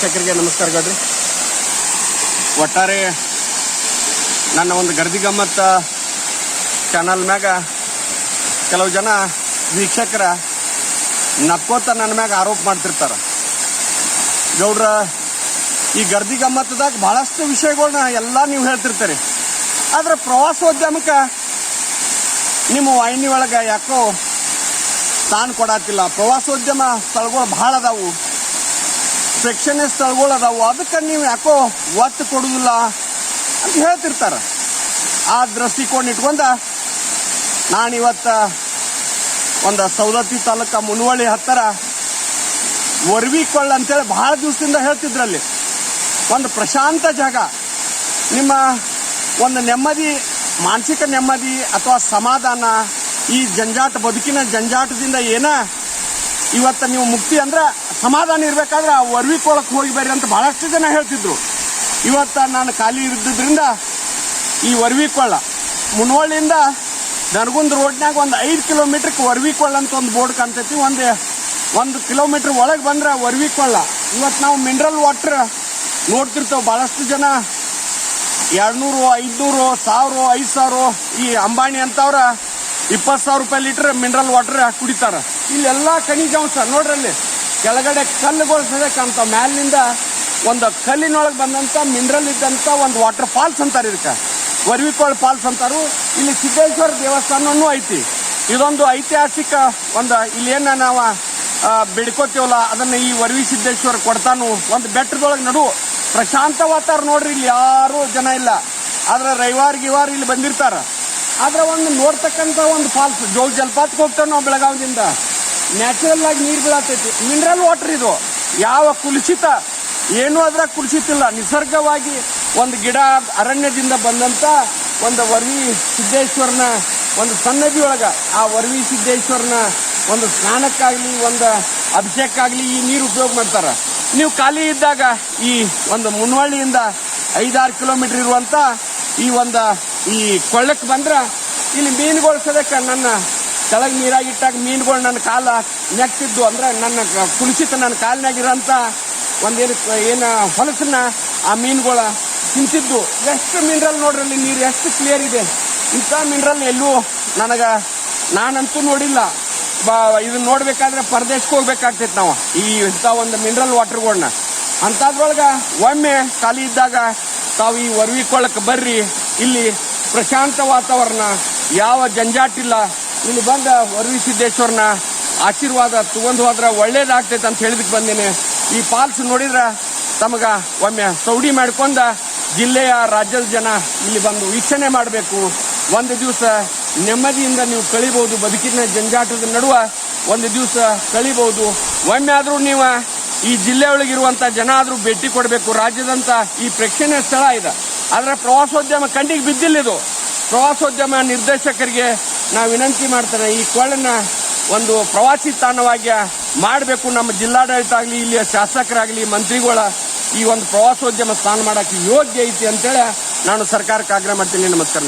ವೀಕ್ಷಕರಿಗೆ ನಮಸ್ಕಾರಗಳು. ಒಟ್ಟಾರೆ ನನ್ನ ಒಂದು ಗರ್ದಿ ಗಮ್ಮತ್ತ ಚಾನಲ್ ಮ್ಯಾಗ ಕೆಲವು ಜನ ವೀಕ್ಷಕರ ನಕ್ಕೋತ ನನ್ನ ಮ್ಯಾಗ ಆರೋಪ ಮಾಡ್ತಿರ್ತಾರೆ. ಗೌಡ್ರ, ಈ ಗರ್ದಿ ಗಮ್ಮತ್ತದಾಗ ಬಹಳಷ್ಟು ವಿಷಯಗಳನ್ನ ಎಲ್ಲ ನೀವು ಹೇಳ್ತಿರ್ತೀರಿ, ಆದ್ರೆ ಪ್ರವಾಸೋದ್ಯಮಕ್ಕೆ ನಿಮ್ಮ ವಾಹಿನಿ ಒಳಗೆ ಯಾಕೋ ಸ್ಥಾನ ಕೊಡತ್ತಿಲ್ಲ. ಪ್ರವಾಸೋದ್ಯಮ ಸ್ಥಳಗಳು ಬಹಳ ಅದಾವು, ಪ್ರೇಕ್ಷಣೀಯ ಸ್ಥಳಗಳು ಅದಾವು, ಅದಕ್ಕೆ ನೀವು ಯಾಕೋ ಒತ್ತು ಕೊಡುವುದಿಲ್ಲ ಅಂತ ಹೇಳ್ತಿರ್ತಾರೆ. ಆ ದೃಷ್ಟಿಕೋನ ಇಟ್ಕೊಂಡ ನಾನಿವತ್ತು ಒಂದು ಸವದತ್ತಿ ತಾಲೂಕ ಮುನವಳ್ಳಿ ಹತ್ತಿರ ವರ್ವಿಕೊಳ್ಳ ಅಂತೇಳಿ ಬಹಳ ದಿವಸದಿಂದ ಹೇಳ್ತಿದ್ರಲ್ಲಿ. ಒಂದು ಪ್ರಶಾಂತ ಜಾಗ, ನಿಮ್ಮ ಒಂದು ನೆಮ್ಮದಿ, ಮಾನಸಿಕ ನೆಮ್ಮದಿ ಅಥವಾ ಸಮಾಧಾನ, ಈ ಜಂಜಾಟ ಬದುಕಿನ ಜಂಜಾಟದಿಂದ ಏನ ಇವತ್ತು ನೀವು ಮುಕ್ತಿ ಅಂದ್ರೆ ಸಮಾಧಾನ ಇರಬೇಕಾದ್ರೆ ಆ ವರ್ವಿಕೊಳ್ಳಕ್ಕೆ ಹೋಗಿ ಬರ್ರಿ ಅಂತ ಬಹಳಷ್ಟು ಜನ ಹೇಳ್ತಿದ್ರು. ಇವತ್ತು ನಾನು ಖಾಲಿ ಇದ್ದಿದ್ರಿಂದ ಈ ವರ್ವಿಕೊಳ್ಳ ಮುನವಳ್ಳಿಯಿಂದ ನರಗುಂದ ರೋಡ್ನಾಗ ಒಂದು 5 ಕಿಲೋಮೀಟರ್ಗೆ ವರ್ವಿಕೊಳ್ಳ ಅಂತ ಒಂದು ಬೋರ್ಡ್ ಕಾಣ್ತೈತಿ. ಒಂದು ಕಿಲೋಮೀಟರ್ ಒಳಗೆ ಬಂದ್ರೆ ವರ್ವಿಕೊಳ್ಳ. ಇವತ್ತು ನಾವು ಮಿನರಲ್ ವಾಟರ್ ನೋಡ್ತಿರ್ತೇವೆ. ಭಾಳಷ್ಟು ಜನ 200, 500, 1000, 5000 ಈ ಅಂಬಾನಿ ಅಂತವ್ರ 20,000 ರೂಪಾಯಿ ಲೀಟರ್ ಮಿನರಲ್ ವಾಟರ್ ಕುಡಿತಾರ. ಇಲ್ಲೆಲ್ಲ ಖನಿಜಾಂಶ ನೋಡ್ರಲ್ಲಿ, ಕೆಳಗಡೆ ಕಲ್ಲುಗಳು ಸದೇ ಕಾಣ್ತಾವ. ಮ್ಯಾಲಿನಿಂದ ಒಂದು ಕಲ್ಲಿನೊಳಗೆ ಬಂದಂತ ಮಿನರಲ್ ಇದ್ದಂತ ಒಂದು ವಾಟರ್ ಫಾಲ್ಸ್ ಅಂತಾರೆ, ಇದಕ್ಕೆ ವರ್ವಿಕೊಳ್ಳ ಫಾಲ್ಸ್ ಅಂತಾರು. ಇಲ್ಲಿ ಸಿದ್ದೇಶ್ವರ ದೇವಸ್ಥಾನನೂ ಐತಿ. ಇದೊಂದು ಐತಿಹಾಸಿಕ ಒಂದು ಇಲ್ಲೇನ ನಾವು ಬೆಡ್ಕೋತೀವಲ್ಲ ಅದನ್ನ ಈ ವರ್ವಿ ಸಿದ್ದೇಶ್ವರ ಕೊಡ್ತಾನು. ಒಂದು ಬೆಟ್ಟದೊಳಗೆ ನಡು ಪ್ರಶಾಂತ ವಾತಾವರಣ ನೋಡ್ರಿ. ಇಲ್ಲಿ ಯಾರು ಜನ ಇಲ್ಲ, ಆದ್ರೆ ರವಿವಾರ ಇಲ್ಲಿ ಬಂದಿರ್ತಾರ. ಆದ್ರೆ ಒಂದು ನೋಡ್ತಕ್ಕಂಥ ಒಂದು ಫಾಲ್ಸ್, ಜೋಗ ಜಲಪಾತಕ್ಕೆ ಹೋಗ್ತೇವೆ ನಾವು ಬೆಳಗಾವಿಯಿಂದ. ನ್ಯಾಚುರಲ್ ಆಗಿ ನೀರು ಬೀಳತೈತಿ. ಮಿನರಲ್ ವಾಟರ್ ಇದು, ಯಾವ ಕುಲುಷಿತ ಏನೂ ಅದ್ರಾಗ ಕುಲುಷಿತಿಲ್ಲ. ನಿಸರ್ಗವಾಗಿ ಒಂದು ಗಿಡ ಅರಣ್ಯದಿಂದ ಬಂದಂತ ಒಂದು ವರ್ವಿ ಸಿದ್ದೇಶ್ವರನ ಒಂದು ಸನ್ನದಿ ಒಳಗ ಆ ವರ್ವಿ ಸಿದ್ದೇಶ್ವರನ ಒಂದು ಸ್ನಾನಕ್ಕಾಗ್ಲಿ ಒಂದು ಅಭಿಷೇಕಕ್ಕಾಗ್ಲಿ ಈ ನೀರು ಉಪಯೋಗ ಮಾಡ್ತಾರ. ನೀವು ಖಾಲಿ ಇದ್ದಾಗ ಈ ಒಂದು ಮುನವಳ್ಳಿಯಿಂದ 5-6 ಕಿಲೋಮೀಟರ್ ಇರುವಂತ ಈ ಕೊಳ್ಳಕ್ಕೆ ಬಂದ್ರೆ ಇಲ್ಲಿ ಮೀನುಗಳು ಸದಕ್ಕೆ ನನ್ನ ಕೆಳಗೆ ನೀರಾಗಿಟ್ಟಾಗ ಮೀನುಗಳು ನನ್ನ ಕಾಲ ನೆಕ್ತಿದ್ದು ಅಂದ್ರೆ ನನ್ನ ಕುಲುಷಿತ ನನ್ನ ಕಾಲಿನಾಗಿರೋಂಥ ಏನು ಹೊಲಸನ್ನ ಆ ಮೀನುಗಳ ತಿಂತಿದ್ದು. ಎಷ್ಟು ಮಿನರಲ್ ನೋಡ್ರಲ್ಲಿ, ನೀರು ಎಷ್ಟು ಕ್ಲಿಯರ್ ಇದೆ. ಇಂಥ ಮಿನರಲ್ ಎಲ್ಲೂ ನಾನಂತೂ ನೋಡಿಲ್ಲ. ಇದನ್ನ ನೋಡ್ಬೇಕಾದ್ರೆ ಪರದೇಶಕ್ಕೆ ಹೋಗ್ಬೇಕಾಗ್ತೈತಿ ನಾವು ಇಂಥ ಒಂದು ಮಿನರಲ್ ವಾಟರ್ಗಳನ್ನ. ಅಂಥದ್ರೊಳಗೆ ಒಮ್ಮೆ ಖಾಲಿ ಇದ್ದಾಗ ತಾವು ಈ ವರ್ವಿಕೊಳ್ಳಕ್ಕೆ ಬರ್ರಿ. ಇಲ್ಲಿ ಪ್ರಶಾಂತ ವಾತಾವರಣ, ಯಾವ ಜಂಜಾಟಿಲ್ಲ. ಇಲ್ಲಿ ಬಂದ ವರ್ವಿ ಸಿದ್ದೇಶ್ವರನ ಆಶೀರ್ವಾದ ತಗೊಂಡು ಹೋದ್ರೆ ಒಳ್ಳೇದಾಗ್ತೈತೆ ಅಂತ ಹೇಳಿದಕ್ಕೆ ಬಂದೇನೆ. ಈ ಫಾಲ್ಸ್ ನೋಡಿದ್ರೆ ತಮಗ ಒಮ್ಮೆ ಸೌಡಿ ಮಾಡ್ಕೊಂಡ ಜಿಲ್ಲೆಯ ರಾಜ್ಯದ ಜನ ಇಲ್ಲಿ ಬಂದು ವೀಕ್ಷಣೆ ಮಾಡಬೇಕು. ಒಂದು ದಿವಸ ನೆಮ್ಮದಿಯಿಂದ ನೀವು ಕಳಿಬಹುದು. ಬದುಕಿನ ಜಂಜಾಟದ ನಡುವೆ ಒಂದು ದಿವಸ ಕಳಿಬಹುದು. ಒಮ್ಮೆ ಆದರೂ ನೀವು ಈ ಜಿಲ್ಲೆ ಒಳಗಿರುವಂಥ ಜನ ಆದರೂ ಭೇಟಿ ಕೊಡಬೇಕು. ರಾಜ್ಯದಂತ ಈ ಪ್ರೇಕ್ಷಣೀಯ ಸ್ಥಳ ಇದೆ, ಆದರೆ ಪ್ರವಾಸೋದ್ಯಮ ಕಣ್ಣಿಗೆ ಬಿದ್ದಿಲ್ಲ. ಇದು ಪ್ರವಾಸೋದ್ಯಮ ನಿರ್ದೇಶಕರಿಗೆ ನಾವು ವಿನಂತಿ ಮಾಡ್ತೇನೆ, ಈ ಕೊಳ್ಳನ್ನ ಒಂದು ಪ್ರವಾಸಿ ತಾಣವಾಗಿ ಮಾಡಬೇಕು. ನಮ್ಮ ಜಿಲ್ಲಾಡಳಿತ ಆಗಲಿ, ಇಲ್ಲಿಯ ಶಾಸಕರಾಗಲಿ, ಮಂತ್ರಿಗಳ ಈ ಒಂದು ಪ್ರವಾಸೋದ್ಯಮ ಸ್ಥಾನ ಮಾಡೋಕ್ಕೆ ಯೋಗ್ಯ ಐತಿ ಅಂತೇಳಿ ನಾನು ಸರ್ಕಾರಕ್ಕೆ ಆಗ್ರಹ ಮಾಡ್ತೀನಿ. ನಮಸ್ಕಾರ.